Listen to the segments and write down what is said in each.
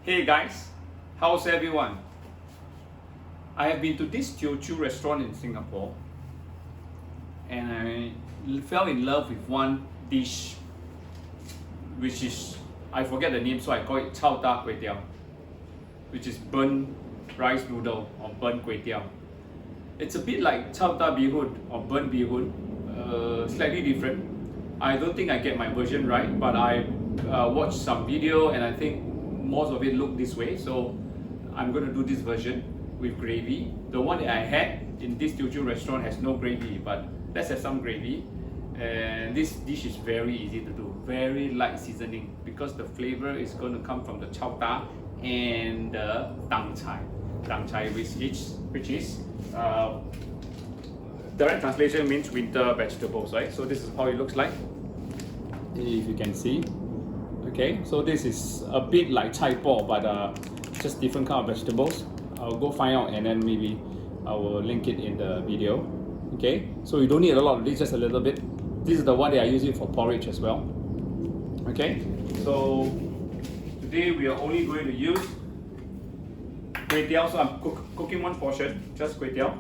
Hey guys, how's everyone? I have been to this teochew restaurant in Singapore and I fell in love with one dish which is, I forget the name, so I call it Kway Tiao, which is burnt rice noodle or burnt Kway Tiao. It's a bit like bee hoon or burnt bee hoon, slightly different. I don't think I get my version right, but I watched some video and I think most of it looked this way, so I'm going to do this version with gravy. The one that I had in this teochew restaurant has no gravy, but let's have some gravy. And this dish is very easy to do, very light seasoning, because the flavor is going to come from the chao ta and the tang chai, which is direct translation means winter vegetables, right? So this is how it looks like, if you can see. Okay, so this is a bit like chai po, but just different kind of vegetables. I'll go find out and then maybe I will link it in the video. Okay, so you don't need a lot of this, just a little bit. This is the one that I use it for porridge as well. Okay, so today we are only going to use Kway Tiao. So I'm cooking one portion, just Kway Tiao.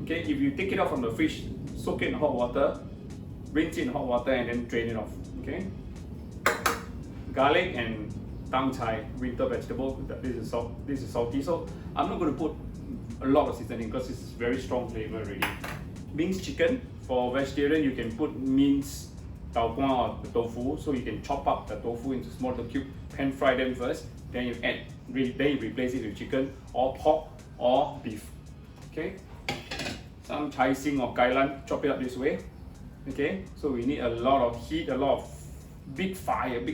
Okay, if you take it out from the fridge, soak it in hot water, rinse it in hot water and then drain it off. Okay. Garlic and tang chai, winter vegetable. This is salty, so I'm not going to put a lot of seasoning because this is very strong flavor already. Minced chicken. For vegetarian, you can put minced tau guan or the tofu, so you can chop up the tofu into small cubes, pan fry them first, then you replace it with chicken or pork or beef. Okay. Some chai sing or kailan, chop it up this way. Okay. So we need a lot of heat, a lot of big fire.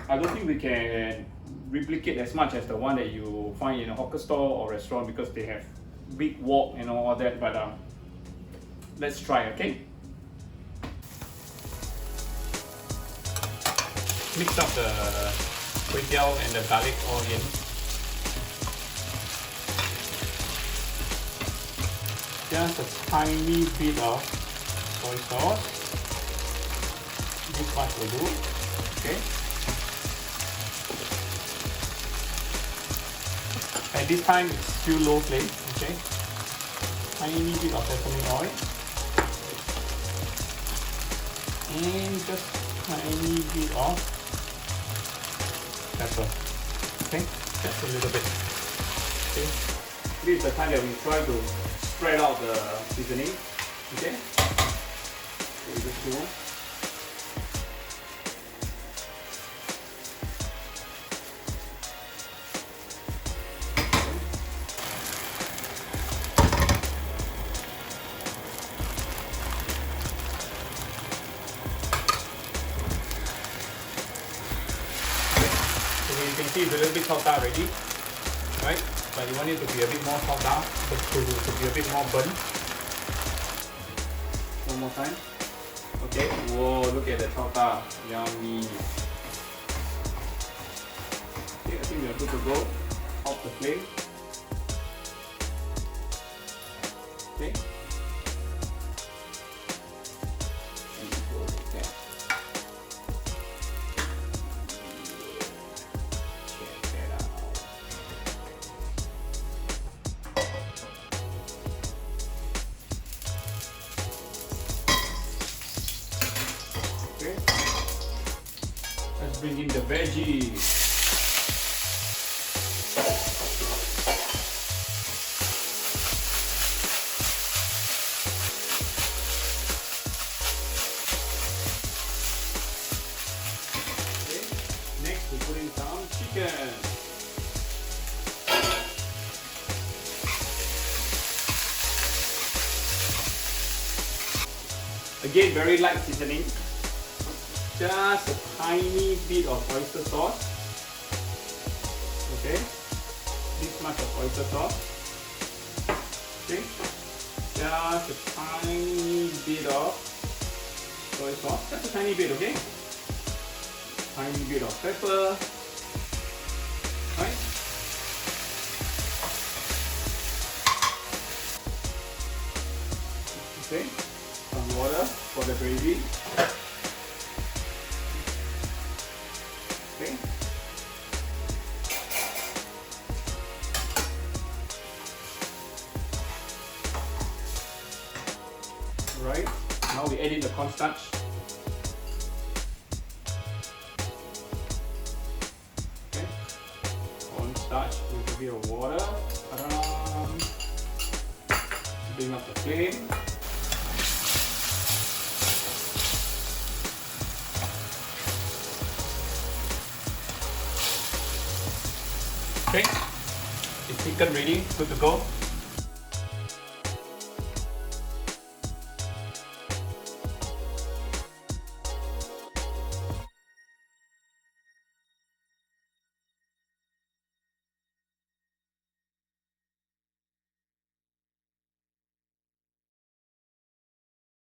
I don't think we can replicate as much as the one that you find in a hawker store or restaurant because they have big wok and all that, but let's try. Okay, mix up the Kway Tiao and the garlic all in. Just a tiny bit of soy sauce. This much will do. Okay. At this time, it's still low flame. Okay. Tiny bit of sesame oil, and just tiny bit of pepper. Okay, just a little bit. Okay. This is the time that we try to spread out the seasoning. Okay. So we just do. You can see it's a little bit chao ta already, right? But you want it to be a bit more chao ta, to be a bit more burnt. One more time. Okay. Whoa! Look at the chao ta, yummy. Okay, I think we are good to go. Off the flame. Okay. Let's bring in the veggies. Okay. Next, we put in some chicken. Again, very light seasoning. Just a tiny bit of oyster sauce. Okay, this much of oyster sauce. Okay, just a tiny bit of soy sauce, just a tiny bit. Okay, tiny bit of pepper. Right. Okay, some water for the gravy. Okay. add in the cornstarch. Okay, cornstarch with a bit of water. Bring up the flame. Okay, it's chicken ready, good to go.